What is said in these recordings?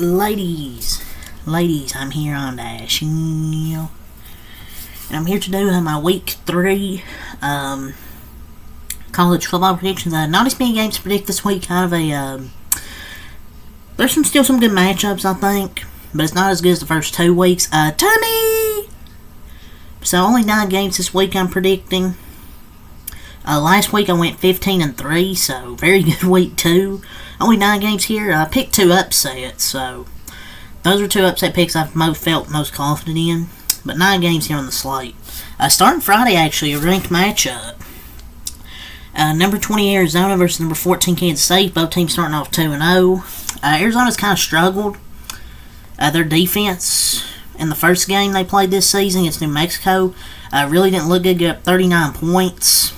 Ladies, I'm here on the channel, and I'm here to do my week 3 college football predictions. Not as many games to predict this week. Kind of there's still some good matchups, I think, but it's not as good as the first 2 weeks. Tommy. So only 9 games this week I'm predicting. Last week I went 15-3, so very good week 2. Only 9 games here. I picked 2 upsets, so those are 2 upset picks I've felt most confident in. But 9 games here on the slate. Starting Friday, actually, a ranked matchup. Number 20 Arizona versus number 14 Kansas State. Both teams starting off 2-0. Arizona's kind of struggled. Their defense in the first game they played this season against New Mexico really didn't look good. Get up 39 points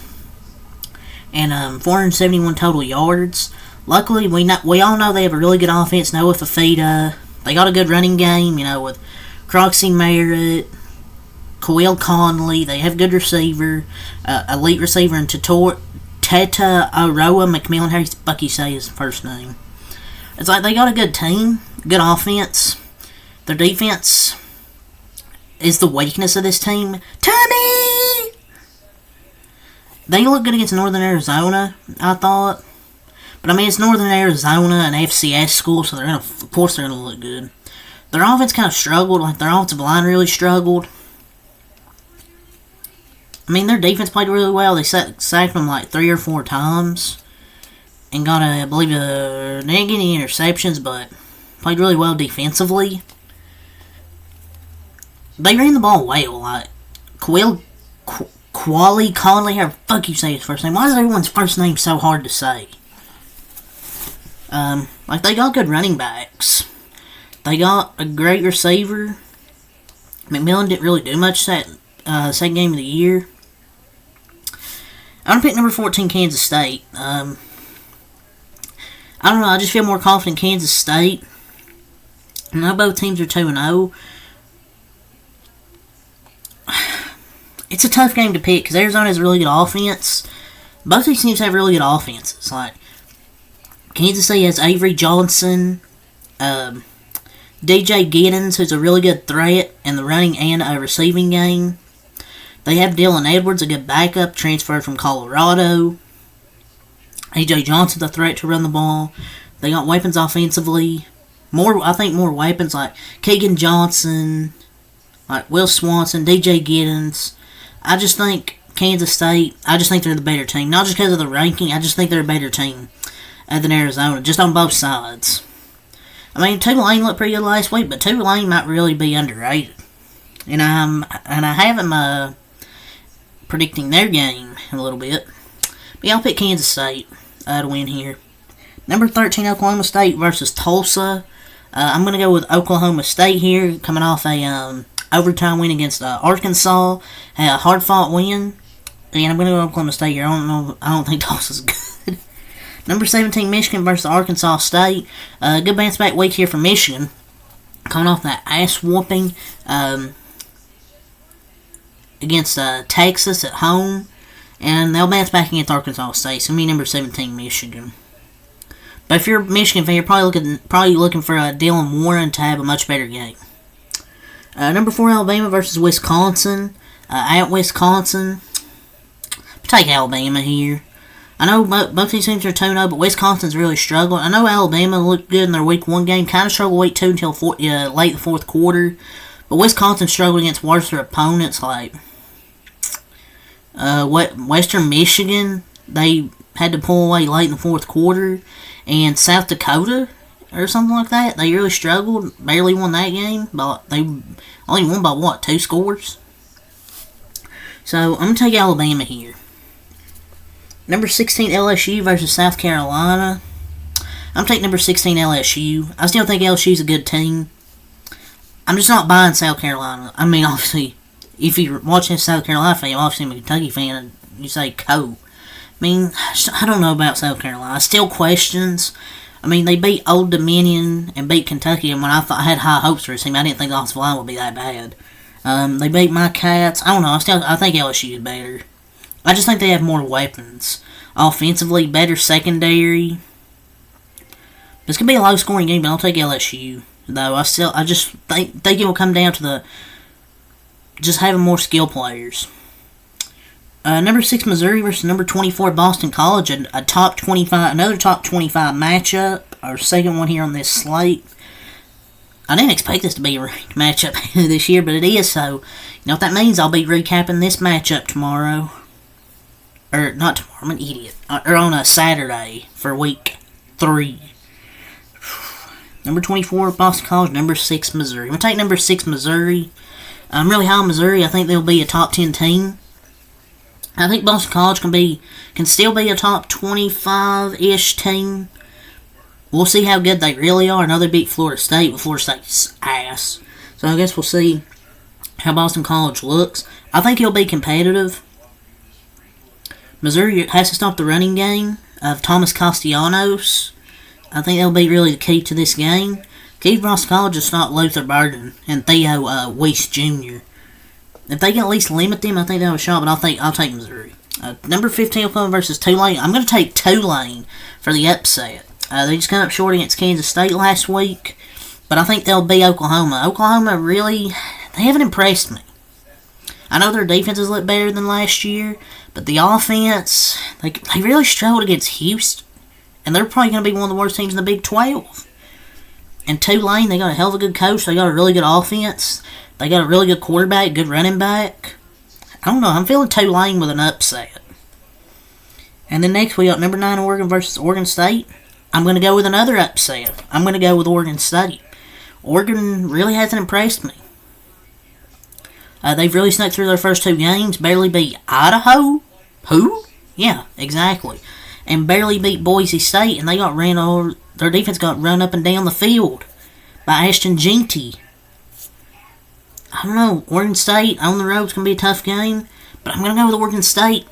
and 471 total yards. Luckily, we all know they have a really good offense. Noah Fafita. They got a good running game, with Croxy Merritt, Khalil Conley. They have good receiver, elite receiver, and Teta Aroa McMillan. How does Bucky say his first name? It's like they got a good team, good offense. Their defense is the weakness of this team. Tommy! They look good against Northern Arizona, I thought. But it's Northern Arizona, an FCS school, so of course they're gonna look good. Their offense kind of struggled, like their offensive line really struggled. Their defense played really well. They sacked them like 3 or 4 times, and got I believe, they didn't get any interceptions, but played really well defensively. They ran the ball well, like Quali Conley. How the fuck you say his first name? Why is everyone's first name so hard to say? They got good running backs. They got a great receiver. McMillan didn't really do much that second game of the year. I'm going to pick number 14, Kansas State. I don't know, I just feel more confident in Kansas State. I know both teams are 2-0. It's a tough game to pick because Arizona has a really good offense. Both these teams have really good offenses. Like, Kansas State has Avery Johnson, DJ Giddens, who's a really good threat in the running and receiving game. They have Dylan Edwards, a good backup, transferred from Colorado. AJ Johnson's a threat to run the ball. They got weapons offensively. More weapons like Keegan Johnson, like Will Swanson, DJ Giddens. I just think Kansas State, they're the better team. Not just because of the ranking, I just think they're a better team than Arizona, just on both sides. Tulane looked pretty good last week, but Tulane might really be underrated. And I have them predicting their game in a little bit. But yeah, I'll pick Kansas State to win here. Number 13, Oklahoma State versus Tulsa. I'm going to go with Oklahoma State here, coming off a overtime win against Arkansas. A hard-fought win. And I'm going to go with Oklahoma State here. I don't think Tulsa's good. Number 17, Michigan versus Arkansas State. Good bounce-back week here for Michigan. Coming off that ass-whooping against Texas at home. And they'll bounce back against Arkansas State. So, me number 17, Michigan. But if you're a Michigan fan, you're probably looking for Dylan Warren to have a much better game. Number 4, Alabama versus Wisconsin. At Wisconsin. Take Alabama here. I know both these teams are 2-0, but Wisconsin's really struggling. I know Alabama looked good in their Week 1 game. Kind of struggled Week 2 until late the 4th quarter. But Wisconsin struggled against worse opponents like Western Michigan. They had to pull away late in the 4th quarter. And South Dakota, or something like that. They really struggled. Barely won that game. But they only won by, 2 scores? So, I'm going to take Alabama here. Number 16, LSU versus South Carolina. I'm taking number 16, LSU. I still think LSU's a good team. I'm just not buying South Carolina. Obviously, if you're watching a South Carolina fan, obviously I'm a Kentucky fan, and you say Coe. I don't know about South Carolina. Still questions. They beat Old Dominion and beat Kentucky, and when I had high hopes for this team, I didn't think the offensive line would be that bad. They beat my Cats. I don't know. I think LSU is better. I just think they have more weapons. Offensively, better secondary. It's going to be a low-scoring game, but I'll take LSU. though. I just think it will come down to the just having more skill players. Number 6 Missouri versus number 24 Boston College, a top 25, another top 25 matchup, our second one here on this slate. I didn't expect this to be a ranked matchup this year, but it is, so you know what that means. I'll be recapping this matchup tomorrow. Or, not tomorrow, I'm an idiot. Or on a Saturday for week 3. Number 24 Boston College, number 6 Missouri. I'm going to take number 6 Missouri. I'm really high on Missouri. I think they'll be a top 10 team. I think Boston College can still be a top 25-ish team. We'll see how good they really are. I know they beat Florida State, but Florida State's ass. So I guess we'll see how Boston College looks. I think he'll be competitive. Missouri has to stop the running game of Thomas Castellanos. I think that'll be really the key to this game. Key for Boston College is not Luther Burden and Theo Weiss Jr. If they can at least limit them, I think they'll have a shot, but I'll take Missouri. Number 15 Oklahoma versus Tulane. I'm going to take Tulane for the upset. They just come up short against Kansas State last week, but I think they'll beat Oklahoma. Oklahoma really, they haven't impressed me. I know their defenses look better than last year, but the offense, they really struggled against Houston, and they're probably going to be one of the worst teams in the Big 12. And Tulane, they got a hell of a good coach. They got a really good offense. They got a really good quarterback, good running back. I don't know. I'm feeling Tulane with an upset. And then next we got number 9 Oregon versus Oregon State. I'm going to go with another upset. I'm going to go with Oregon State. Oregon really hasn't impressed me. They've really snuck through their first 2 games. Barely beat Idaho. Who? Yeah, exactly. And barely beat Boise State. And they got ran over. Their defense got run up and down the field by Ashton Jeanty. I don't know. Oregon State on the road is going to be a tough game. But I'm going to go with Oregon State.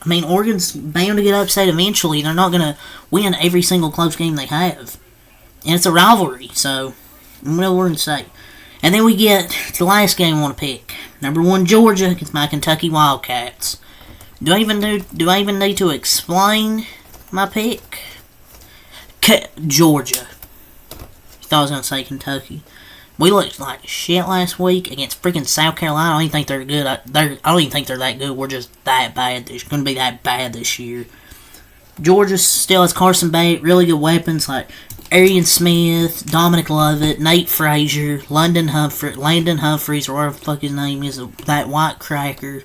I mean, Oregon's bound to get upset eventually. They're not going to win every single close game they have. And it's a rivalry, so I'm going to go Oregon State. And then we get to the last game I want to pick. Number 1, Georgia against my Kentucky Wildcats. Do I even need to explain my pick? Georgia. Thought I was going to say Kentucky. We looked like shit last week against freaking South Carolina. I don't even think they're good. I don't even think they're that good. We're just that bad. It's going to be that bad this year. Georgia still has Carson Bate, really good weapons like Arian Smith, Dominic Lovett, Nate Frazier, Landon Humphreys, or whatever the fuck his name is, that white cracker.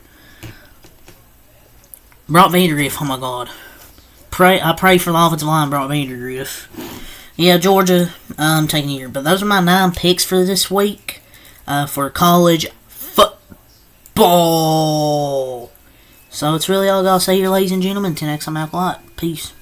Brock Vandagriff, oh my god. I pray for the offensive line, Brock Vandagriff. Yeah, Georgia, I'm taking here. But those are my 9 picks for this week for college football. So it's really all I gotta say here, ladies and gentlemen. 10x, I'm out a lot. Peace.